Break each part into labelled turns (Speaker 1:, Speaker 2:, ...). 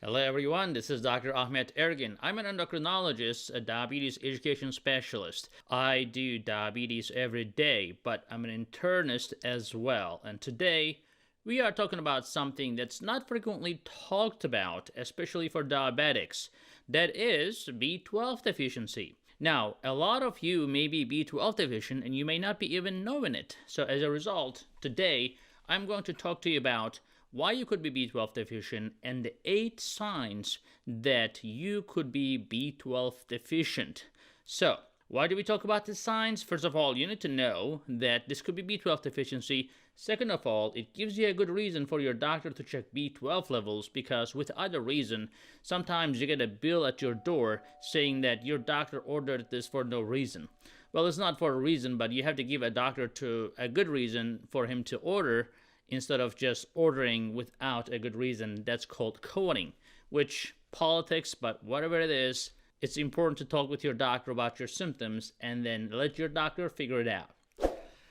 Speaker 1: Hello everyone, this is Dr. Ahmet Ergin. I'm an endocrinologist, a diabetes education specialist. I do diabetes every day, but I'm an internist as well. And today, we are talking about something that's not frequently talked about, especially for diabetics. That is B12 deficiency. Now, a lot of you may be B12 deficient and you may not be even knowing it. So as a result, today, I'm going to talk to you about why you could be B12 deficient and the 8 signs that you could be B12 deficient. So, why do we talk about the signs? First of all, you need to know that this could be B12 deficiency. Second of all, it gives you a good reason for your doctor to check B12 levels, because with other reason, sometimes you get a bill at your door saying that your doctor ordered this for no reason. Well, it's not for a reason, but you have to give a doctor to a good reason for him to order instead of just ordering without a good reason. That's called coding, which politics, but whatever it is, it's important to talk with your doctor about your symptoms and then let your doctor figure it out.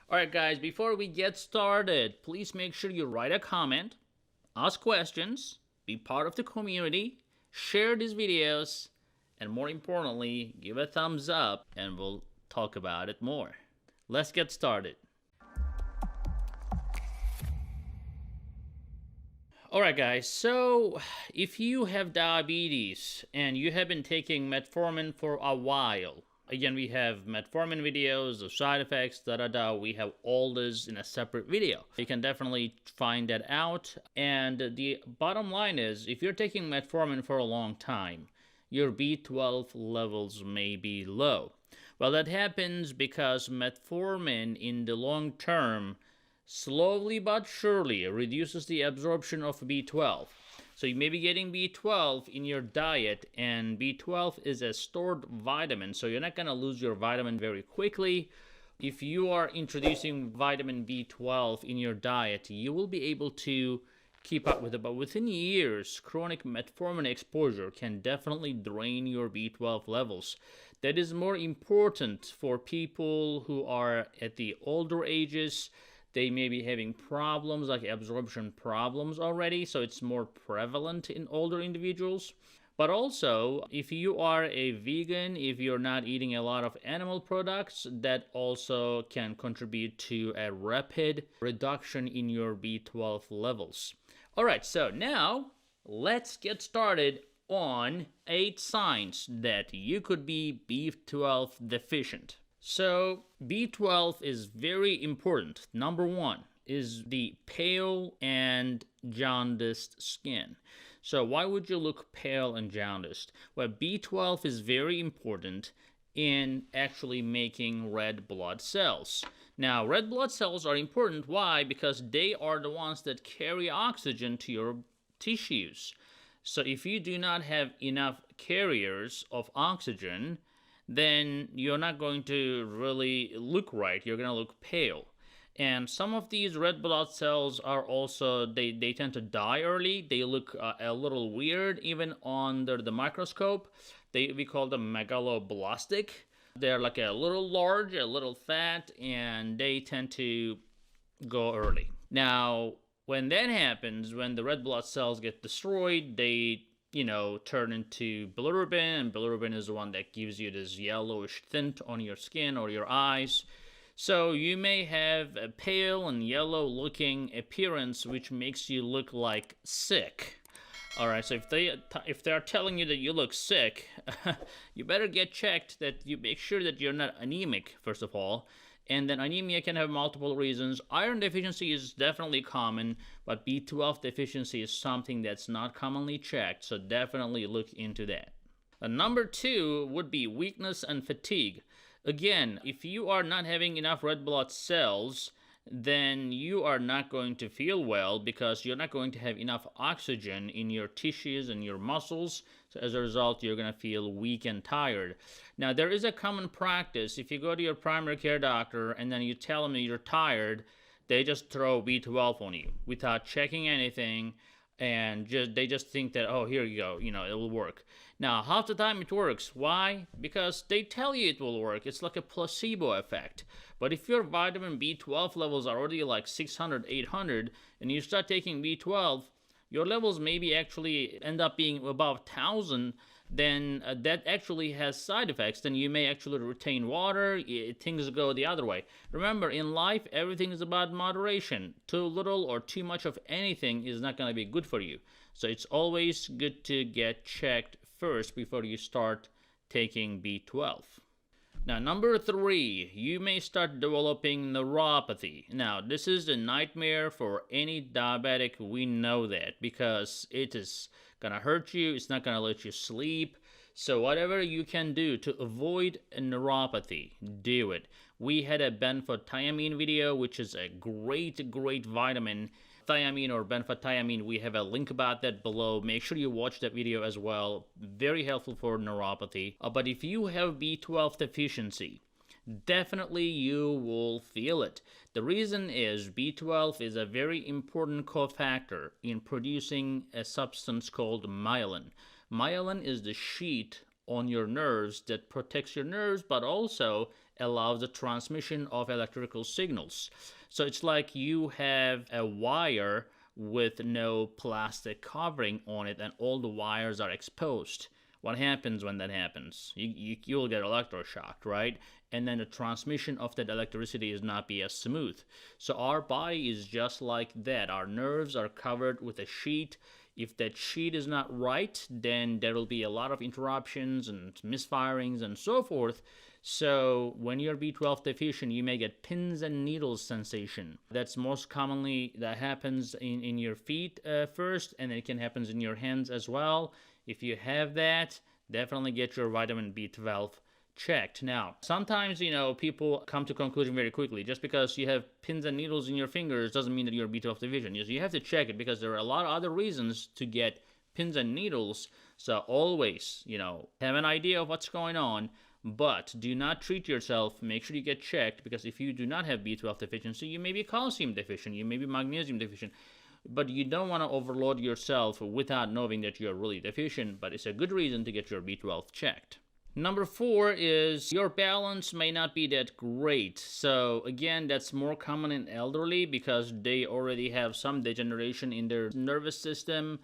Speaker 1: Alright guys, before we get started, please make sure you write a comment, ask questions, be part of the community, share these videos, and more importantly, give a thumbs up and we'll talk about it more. Let's get started. Alright guys, so if you have diabetes and you have been taking metformin for a while, again we have metformin videos, the side effects, we have all this in a separate video. You can definitely find that out, and the bottom line is, if you're taking metformin for a long time, your B12 levels may be low. Well, that happens because metformin in the long term slowly but surely reduces the absorption of B12. So you may be getting B12 in your diet, and B12 is a stored vitamin, so you're not going to lose your vitamin very quickly. If you are introducing vitamin B12 in your diet, you will be able to keep up with it, but within years, chronic metformin exposure can definitely drain your B12 levels. That is more important for people who are at the older ages. They may be having problems like absorption problems already, so it's more prevalent in older individuals. But also, if you are a vegan, if you're not eating a lot of animal products, that also can contribute to a rapid reduction in your B12 levels. Alright, so now let's get started on 8 signs that you could be B12 deficient. So B12 is very important. Number 1 is the pale and jaundiced skin. So why would you look pale and jaundiced? Well, B12 is very important in actually making red blood cells. Now, red blood cells are important. Why? Because they are the ones that carry oxygen to your tissues. So if you do not have enough carriers of oxygen, then you're not going to really look right. You're going to look pale. And some of these red blood cells are also, they tend to die early. They look a little weird even under the microscope. We call them megaloblastic. They're like a little large, a little fat, and they tend to go early. Now, when that happens, when the red blood cells get destroyed, they turn into bilirubin, and bilirubin is the one that gives you this yellowish tint on your skin or your eyes. So you may have a pale and yellow looking appearance, which makes you look like sick. Alright, so if they're telling you that you look sick, you better get checked, that you make sure that you're not anemic, first of all. And then anemia can have multiple reasons. Iron deficiency is definitely common, but B12 deficiency is something that's not commonly checked, so definitely look into that. Number 2 would be weakness and fatigue. Again, if you are not having enough red blood cells, then you are not going to feel well, because you're not going to have enough oxygen in your tissues and your muscles. So as a result, you're going to feel weak and tired. Now, there is a common practice. If you go to your primary care doctor and then you tell them that you're tired, they just throw B12 on you without checking anything, and they just think that, oh, here you go, it will work. Now, half the time it works. Why? Because they tell you it will work. It's like a placebo effect. But if your vitamin B12 levels are already like 600, 800, and you start taking B12, your levels maybe actually end up being above 1,000, then that actually has side effects. Then you may actually retain water, things go the other way. Remember, in life, everything is about moderation. Too little or too much of anything is not going to be good for you. So it's always good to get checked first before you start taking B12. Now, number 3, you may start developing neuropathy. Now, this is a nightmare for any diabetic. We know that because it is gonna hurt you. It's not gonna let you sleep. So whatever you can do to avoid a neuropathy, do it. We had a benfotiamine video, which is a great vitamin. Thiamine or benfotiamine, we have a link about that below. Make sure you watch that video as well. Very helpful for neuropathy. But if you have B12 deficiency, definitely you will feel it. The reason is B12 is a very important cofactor in producing a substance called myelin. Myelin is the sheet on your nerves that protects your nerves, but also allows the transmission of electrical signals. So it's like you have a wire with no plastic covering on it and all the wires are exposed. What happens when that happens? You'll get electroshocked, right? And then the transmission of that electricity is not be as smooth. So our body is just like that. Our nerves are covered with a sheet. If that sheet is not right, then there will be a lot of interruptions and misfirings and so forth. So when you're B12 deficient, you may get pins and needles sensation. That's most commonly that happens in your feet first, and it can happen in your hands as well. If you have that, definitely get your vitamin B12 checked. Now, sometimes, people come to conclusion very quickly. Just because you have pins and needles in your fingers doesn't mean that you're B12 deficient. You have to check it because there are a lot of other reasons to get pins and needles. So always, have an idea of what's going on, but do not treat yourself. Make sure you get checked, because if you do not have B12 deficiency, you may be calcium deficient, you may be magnesium deficient. But you don't want to overload yourself without knowing that you're really deficient, but it's a good reason to get your B12 checked. Number 4 is your balance may not be that great. So again, that's more common in elderly because they already have some degeneration in their nervous system.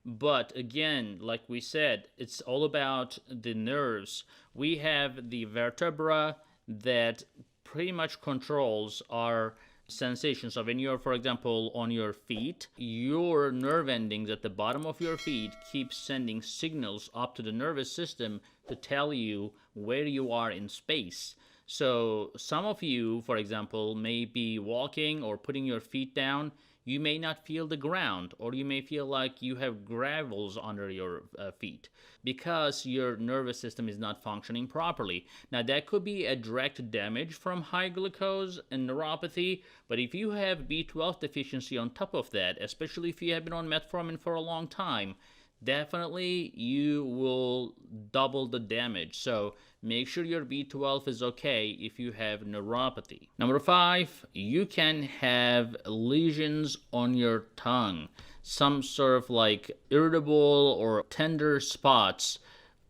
Speaker 1: But again, like we said, it's all about the nerves. We have the vertebra that pretty much controls our sensation. So when you're, for example, on your feet, your nerve endings at the bottom of your feet keep sending signals up to the nervous system to tell you where you are in space. So some of you, for example, may be walking or putting your feet down. You may not feel the ground, or you may feel like you have gravels under your feet because your nervous system is not functioning properly. Now, that could be a direct damage from high glucose and neuropathy, but if you have B12 deficiency on top of that, especially if you have been on metformin for a long time, definitely you will double the damage. So make sure your B12 is okay if you have neuropathy. Number 5, you can have lesions on your tongue, some sort of like irritable or tender spots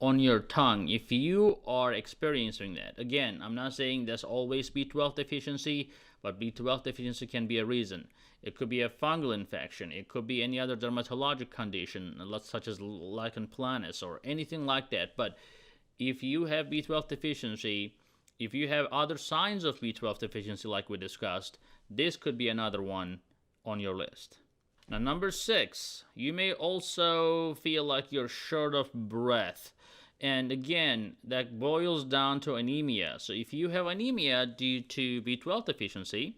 Speaker 1: on your tongue. If you are experiencing that, again, I'm not saying that's always B12 deficiency, but B12 deficiency can be a reason. It could be a fungal infection. It could be any other dermatologic condition, such as lichen planus or anything like that. But if you have B12 deficiency, if you have other signs of B12 deficiency like we discussed, this could be another one on your list. Now, number 6, you may also feel like you're short of breath. And again, that boils down to anemia. So if you have anemia due to B12 deficiency,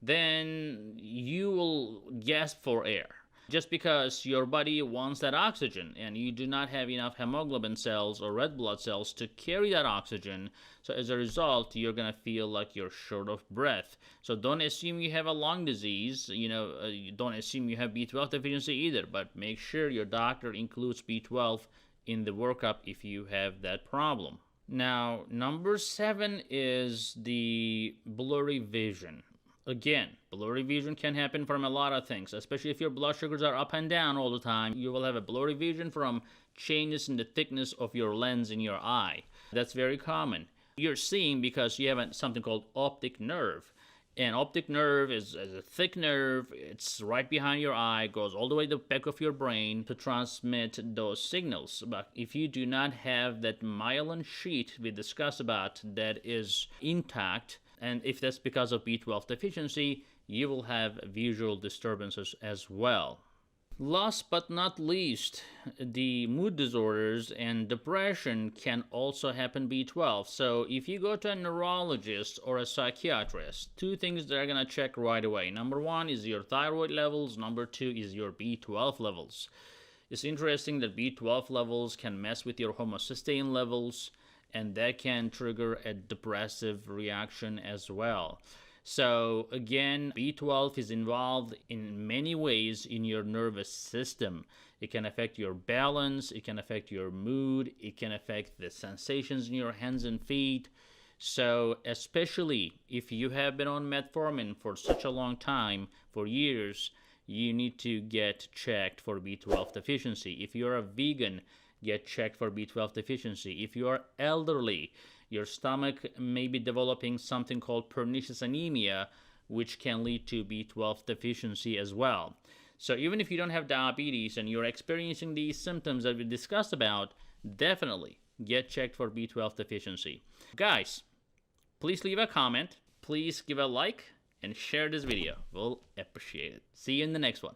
Speaker 1: then you will gasp for air just because your body wants that oxygen and you do not have enough hemoglobin cells or red blood cells to carry that oxygen. So as a result, you're going to feel like you're short of breath. So don't assume you have a lung disease, don't assume you have B12 deficiency either, but make sure your doctor includes B12 in the workup if you have that problem. Now, number 7 is the blurry vision. Again, blurry vision can happen from a lot of things, especially if your blood sugars are up and down all the time. You will have a blurry vision from changes in the thickness of your lens in your eye. That's very common. You're seeing because you have something called optic nerve. An optic nerve is a thick nerve. It's right behind your eye, goes all the way to the back of your brain to transmit those signals. But if you do not have that myelin sheet we discussed about that is intact, and if that's because of B12 deficiency, you will have visual disturbances as well. Last but not least, the mood disorders and depression can also happen B12. So if you go to a neurologist or a psychiatrist, two things they're going to check right away. Number one is your thyroid levels. Number two is your B12 levels. It's interesting that B12 levels can mess with your homocysteine levels, and that can trigger a depressive reaction as well. So again, B12 is involved in many ways in your nervous system. It can affect your balance, it can affect your mood, it can affect the sensations in your hands and feet. So especially if you have been on metformin for such a long time, for years, you need to get checked for B12 deficiency. If you're a vegan, get checked for B12 deficiency. If you are elderly, your stomach may be developing something called pernicious anemia, which can lead to B12 deficiency as well. So even if you don't have diabetes and you're experiencing these symptoms that we discussed about, definitely get checked for B12 deficiency. Guys, please leave a comment, please give a like, and share this video. We'll appreciate it. See you in the next one.